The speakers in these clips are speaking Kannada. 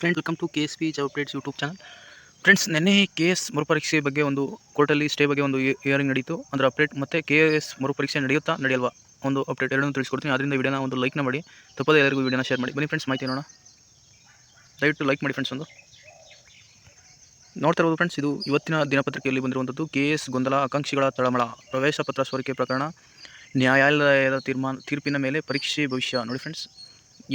Friend welcome to KSP job updates YouTube channel. Friends, ನಿನ್ನೆ KS ಮರುಪರೀಕ್ಷೆ ಬಗ್ಗೆ ಒಂದು ಕೋರ್ಟಲ್ಲಿ ಸ್ಟೇ ಬಗ್ಗೆ ಒಂದು ಹಿಯರಿಂಗ್ ನಡೀತು. ಅದರ ಅಪ್ಡೇಟ್ ಮತ್ತು KS ಮರುಪರೀಕ್ಷೆ ನಡೆಯುತ್ತಾ ನಡೆಯಲ್ವಾ ಒಂದು ಅಪ್ಡೇಟ್ ಎರಡನ್ನೂ ತಿಳಿಸ್ಕೊಡ್ತೀನಿ. ಅದರಿಂದ ವಿಡಿಯೋನ ಒಂದು ಲೈಕ್ನ ಮಾಡಿ, ತಪ್ಪದೇ ಎಲ್ಲರಿಗೂ ವಿಡಿಯೋನ ಶೇರ್ ಮಾಡಿ. ಬನ್ನಿ ಫ್ರೆಂಡ್ಸ್, ಮಾಹಿತಿ ನೋಡೋಣ. ದಯವಿಟ್ಟು ಲೈಕ್ ಮಾಡಿ ಫ್ರೆಂಡ್ಸ್. ಒಂದು ನೋಡ್ತಾ ಇರ್ಬೋದು ಫ್ರೆಂಡ್ಸ್, ಇದು ಇವತ್ತಿನ ದಿನಪತ್ರಿಕೆಯಲ್ಲಿ ಬಂದಿರುವಂಥದ್ದು. KS ಗೊಂದಲ, ಆಕಾಂಕ್ಷಿಗಳ ತಳಮಳ, ಪ್ರವೇಶ ಪತ್ರ ಸೋರಿಕೆ ಪ್ರಕರಣ, ನ್ಯಾಯಾಲಯದ ತೀರ್ಪಿನ ಮೇಲೆ ಪರೀಕ್ಷೆ ಭವಿಷ್ಯ. ನೋಡಿ ಫ್ರೆಂಡ್ಸ್,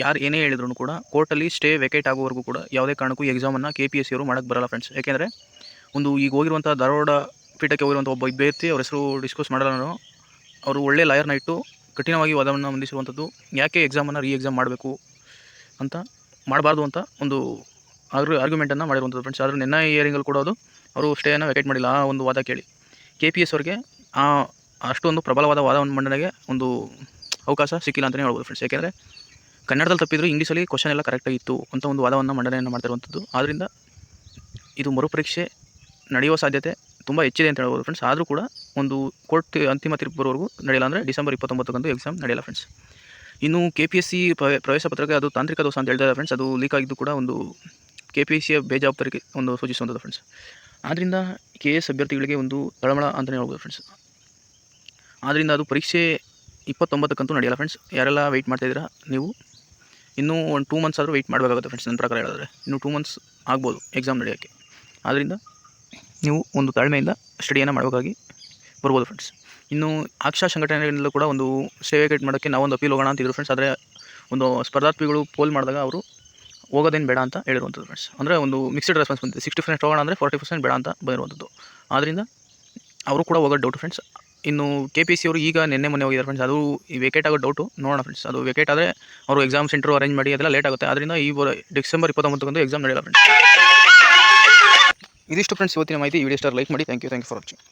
ಯಾರು ಏನೇ ಹೇಳಿದ್ರು ಕೂಡ ಕೋರ್ಟಲ್ಲಿ ಸ್ಟೇ ವೆಕೇಟ್ ಆಗೋವರೆಗೂ ಕೂಡ ಯಾವುದೇ ಕಾರಣಕ್ಕೂ ಎಕ್ಸಾಮನ್ನು KPSC ಅವರು ಮಾಡೋಕ್ಕೆ ಬರಲ್ಲ ಫ್ರೆಂಡ್ಸ್. ಯಾಕೆಂದರೆ ಒಂದು ಈಗ ಹೋಗಿರುವಂಥ ಧಾರವಾಡ ಪೀಠಕ್ಕೆ ಹೋಗಿರುವಂಥ ಒಬ್ಬ ಅಭ್ಯರ್ಥಿ, ಅವ್ರ ಹೆಸರು ಡಿಸ್ಕಸ್ ಮಾಡಲ್ಲ ನಾನು, ಅವರು ಒಳ್ಳೆ ಲಾಯರ್ನ ಇಟ್ಟು ಕಠಿಣವಾಗಿ ವಾದವನ್ನು ಮಂಡಿಸಿರುವಂಥದ್ದು. ಯಾಕೆ ಎಕ್ಸಾಮನ್ನು ಎಕ್ಸಾಮ್ ಮಾಡಬೇಕು ಅಂತ, ಮಾಡಬಾರ್ದು ಅಂತ ಒಂದು ಆರ್ಗ್ಯುಮೆಂಟನ್ನು ಮಾಡಿರುವಂಥದ್ದು ಫ್ರೆಂಡ್ಸ್. ಆದರೆ ನಿನ್ನೆ ಹಿಯರಿಂಗಲ್ಲಿ ಕೂಡ ಅವರು ಸ್ಟೇಯನ್ನು ವೆಕೇಟ್ ಮಾಡಿಲ್ಲ. ಆ ಒಂದು ವಾದ ಕೇಳಿ KPS ಅವರಿಗೆ ಅಷ್ಟೊಂದು ಪ್ರಬಲವಾದ ವಾದವನ್ನು ಮಂಡನೆಗೆ ಒಂದು ಅವಕಾಶ ಸಿಕ್ಕಿಲ್ಲ ಅಂತಲೇ ಹೇಳ್ಬೋದು ಫ್ರೆಂಡ್ಸ್. ಯಾಕೆಂದರೆ ಕನ್ನಡದಲ್ಲಿ ತಪ್ಪಿದ್ರು ಇಂಗ್ಲೀಷಲ್ಲಿ ಕ್ವಶನ್ ಎಲ್ಲ ಕರೆಕ್ಟಾಗಿ ಇತ್ತು ಅಂತ ಒಂದು ವಾದವನ್ನು ಮಂಡನೆಯನ್ನು ಮಾಡ್ತಿರುವಂಥದ್ದು. ಆದ್ದರಿಂದ ಇದು ಮರುಪರೀಕ್ಷೆ ನಡೆಯುವ ಸಾಧ್ಯತೆ ತುಂಬ ಹೆಚ್ಚಿದೆ ಅಂತ ಹೇಳ್ಬೋದು ಫ್ರೆಂಡ್ಸ್. ಆದರೂ ಕೂಡ ಒಂದು ಕೋರ್ಟ್ ಅಂತಿಮ ತೀರ್ಪು ಬರೋವರೆಗೂ ನಡೆಯಲ್ಲ. ಅಂದರೆ ಡಿಸೆಂಬರ್ 29 ಎಕ್ಸಾಮ್ ನಡೆಯಲ್ಲ ಫ್ರೆಂಡ್ಸ್. ಇನ್ನು KPSC ಪ್ರವೇಶ ಪತ್ರಕ್ಕೆ ಅದು ತಾಂತ್ರಿಕ ದೋಷ ಅಂತ ಹೇಳ್ತಾರೆ ಫ್ರೆಂಡ್ಸ್. ಅದು ಲೀಕ್ ಆಗಿದ್ದು ಕೂಡ ಒಂದು KPSCಯ ಬೇಜವಾಬ್ದಾರಿಗೆ ಒಂದು ಸೂಚಿಸುವಂಥದ್ದು ಫ್ರೆಂಡ್ಸ್. ಆದ್ದರಿಂದ KS ಅಭ್ಯರ್ಥಿಗಳಿಗೆ ಒಂದು ತಳಮಳ ಅಂತಲೇ ಹೇಳ್ಬೋದು ಫ್ರೆಂಡ್ಸ್. ಆದ್ದರಿಂದ ಅದು ಪರೀಕ್ಷೆ 29 ನಡೆಯಲ್ಲ ಫ್ರೆಂಡ್ಸ್. ಯಾರೆಲ್ಲ ವೆಯ್ಟ್ ಮಾಡ್ತಾಯಿದ್ದೀರಾ ನೀವು, ಇನ್ನೂ ಒಂದು 2 ಮಂತ್ಸ್ ಆದರೂ ವೆಯ್ಟ್ ಮಾಡಬೇಕಾಗುತ್ತೆ ಫ್ರೆಂಡ್ಸ್. ನನ್ನ ಪ್ರಕಾರ ಹೇಳಿದ್ರೆ ಇನ್ನೂ 2 ಮಂತ್ಸ್ ಆಗ್ಬೋದು ಎಕ್ಸಾಮ್ ನಡೆಯೋಕ್ಕೆ. ಆದ್ದರಿಂದ ನೀವು ಒಂದು ತಾಳ್ಮೆಯಿಂದ ಸ್ಟಡಿಯನ್ನು ಮಾಡಬೇಕಾಗಿ ಬರ್ಬೋದು ಫ್ರೆಂಡ್ಸ್. ಇನ್ನು ಆಕ್ಷಾ ಸಂಘಟನೆಗಳಿಂದಲೂ ಕೂಡ ಒಂದು ಸ್ಟೇ ವೇಕೇಟ್ ಮಾಡೋಕ್ಕೆ ನಾವೊಂದು ಅಪೀಲ್ ಹೋಗೋಣ ಅಂತಿದ್ರು ಫ್ರೆಂಡ್ಸ್. ಆದರೆ ಒಂದು ಸ್ಪರ್ಧಾರ್ಥಿಗಳು ಪೋಲ್ ಮಾಡಿದಾಗ ಅವರು ಹೋಗೋದೇನು ಬೇಡ ಅಂತ ಹೇಳಿರುವಂಥದ್ದು ಫ್ರೆಂಡ್ಸ್. ಅಂದರೆ ಒಂದು ಮಿಕ್ಸ್ಡ್ ರೆಸ್ಪಾನ್ಸ್ ಬಂದಿದೆ. 60% ಹೋಗೋಣ ಅಂದರೆ 40% ಬೇಡ ಅಂತ ಬಂದಿರುವಂಥದ್ದು. ಆದ್ದರಿಂದ ಅವರು ಕೂಡ ಹೋಗೋದು ಡೌಟ್ ಫ್ರೆಂಡ್ಸ್. ಇನ್ನು KPSC ಅವರು ಈಗ ನಿನ್ನೆ ಮೊನ್ನೆ ಹೋಗಿದ್ದಾರೆ ಫ್ರೆಂಡ್ಸ್. ಅದು ಈ ವೇಕೇಟ್ ಆಗೋ ಡೌಟು ನೋಡೋಣ ಫ್ರೆಂಡ್ಸ್. ಅದು ವೇಕೇಟ್ ಆದರೆ ಅವರು ಎಕ್ಸಾಮ್ ಸೆಂಟರ್ ಅರೇಂಜ್ ಮಾಡಿ ಅದೆಲ್ಲ ಲೇಟ್ ಆಗುತ್ತೆ. ಆದ್ದರಿಂದ ಈ ಡಿಸೆಂಬರ್ 29 ಎಕ್ಸಾಮ್ ನಡೆಯಲ್ಲ ಫ್ರೆಂಡ್ಸ್. ಇದಿಷ್ಟು ಫ್ರೆಂಡ್ಸ್ ಇವತ್ತಿನ ಮಾಹಿತಿ. ವಿಡಿಯೋ ಸ್ಟಾರ್ ಲೈಕ್ ಮಾಡಿ. Thank you for watching.